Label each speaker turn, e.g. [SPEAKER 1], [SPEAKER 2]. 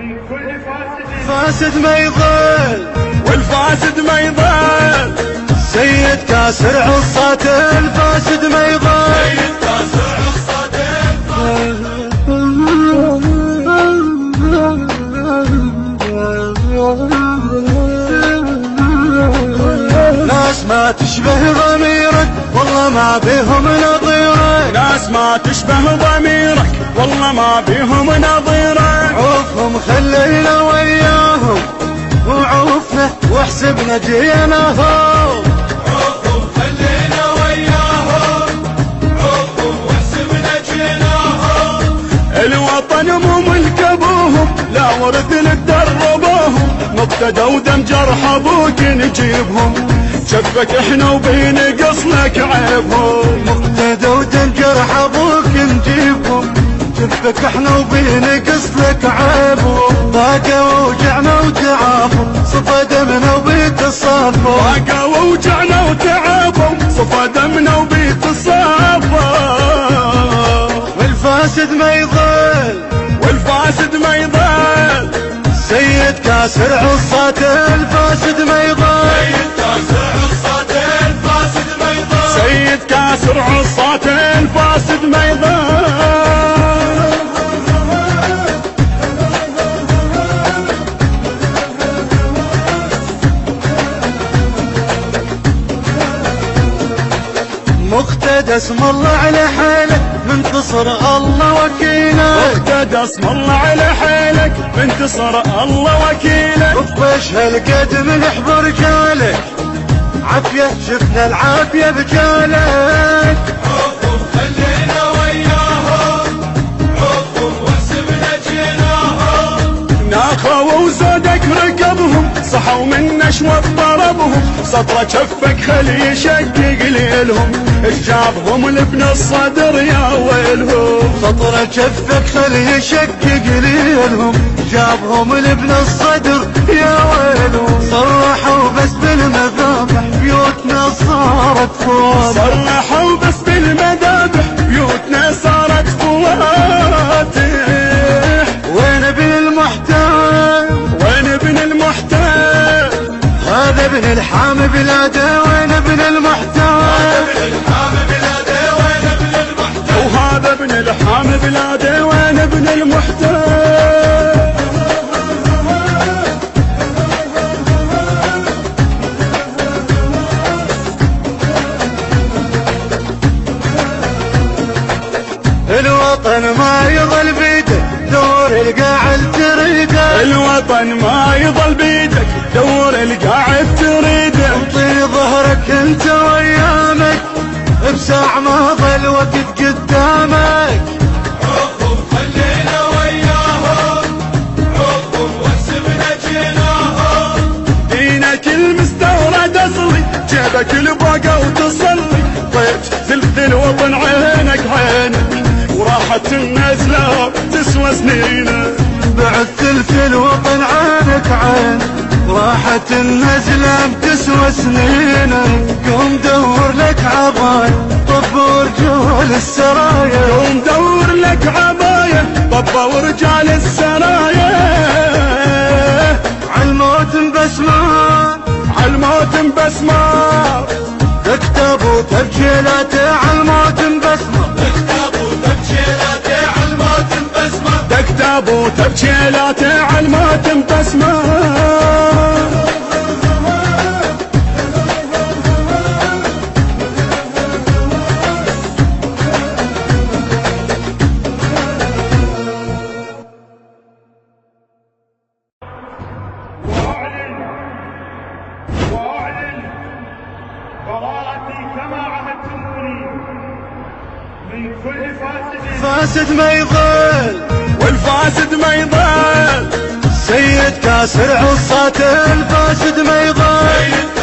[SPEAKER 1] من كل
[SPEAKER 2] فاسد ما يضل
[SPEAKER 3] والفاسد ما يضل،
[SPEAKER 2] سيد كاسر عصات الفاسد ما يضل،
[SPEAKER 3] سيد كاسر عصات
[SPEAKER 2] ناس ما تشبه ضميرك والله ما بيهم نظيرك،
[SPEAKER 3] ناس ما تشبه ضميرك والله ما بيهم نظيرك،
[SPEAKER 2] عوفهم خلينا وياهم وعوفنا واحسبنا جيناهم،
[SPEAKER 3] عوفهم خلينا وياهم عوفهم واحسبنا جيناهم، الوطن مو ملك ابوهم لا ورث لتدربوهم، مقتدى ودم جرح ابوك نجيبهم، شفك احنا وبينقص لك عيبهم،
[SPEAKER 2] مقتدى ودم جرح ابوك نجيبهم، شفك احنا وبينقص لك عيبهم، ضاقوا وجعنا وتعافوا صفى دمنا وبيتصافوا،
[SPEAKER 3] ضاقوا ووجعنا وتعبوا صفى دمنا وبيتصافوا،
[SPEAKER 2] والفاسد ما يضل
[SPEAKER 3] والفاسد ما يضل،
[SPEAKER 2] سيد كاسر عصات الفاسد ما يضل،
[SPEAKER 3] سيد كاسر عصات الفاسد ما يضل، سيد كاسر عصات الفاسد ما يضل.
[SPEAKER 2] مقتدى اسم الله على حالك منتصر الله وكيلك،
[SPEAKER 3] مقتدى اسم الله على حالك منتصر الله وكيلك،
[SPEAKER 2] وفش هالقد من احضر رجالك عافية شفنا العافية بجالك،
[SPEAKER 3] عوفهم خلينا وياهم عوفهم واحسبنا جيناهم، ناخوا وزودك ركبهم صحوا من نشوة ضربهم، سطرة كفك خلي يشقق ليلهم، ايش جابهم لابن الصدر يا ويلهم،
[SPEAKER 2] سطرة كفك خلي يشقق ليلهم، جابهم لابن الصدر يا ويلهم، صرحوا بس بالمذابح بيوتنا صارت فواتح،
[SPEAKER 3] صرحوا بس بالمذابح بيوتنا صارت فواتح،
[SPEAKER 2] وين ابن المحتال
[SPEAKER 3] وين ابن المحتال،
[SPEAKER 2] هذا ابن الحام بلاده، وين ابن المحتال،
[SPEAKER 3] وهذا ابن الحام بلاده وين ابن المحتال.
[SPEAKER 2] الوطن ما يظل بيدك دور القاعد تريده،
[SPEAKER 3] الوطن ما يظل بيدك دور القاعد تريده،
[SPEAKER 2] انطي ظهرك انت وايامك بساع ما ظل وقت قدامك،
[SPEAKER 3] عوفهم خلينا وياهم عوفهم واحسبنا جيناهم، دينك المستورد اصلي جيبك البقى وتصلي، طيف زلت الوطن عينك عينك وراحت النزلة تسوى سنينك،
[SPEAKER 2] بعد ثلث الوطن عينك عين راحت النزلة بتسوى سنينك، قوم دور لك عباية طب ورجال السرايا،
[SPEAKER 3] قوم دور لك عباية طب ورجال السرايا،
[SPEAKER 2] عالموت مبسمار
[SPEAKER 3] عالموت مبسمار،
[SPEAKER 2] لك تابوت بجيلاته عالموت مبسمار،
[SPEAKER 3] دك تابوت بجيلاته عالموت مبسمار،
[SPEAKER 1] وأعلن براءتي كما عهدتموني من كل
[SPEAKER 2] فاسد ما يضل
[SPEAKER 3] والفاسد ما يضل،
[SPEAKER 2] سيد كاسر عصات الفاسد ما يضل،
[SPEAKER 3] سيد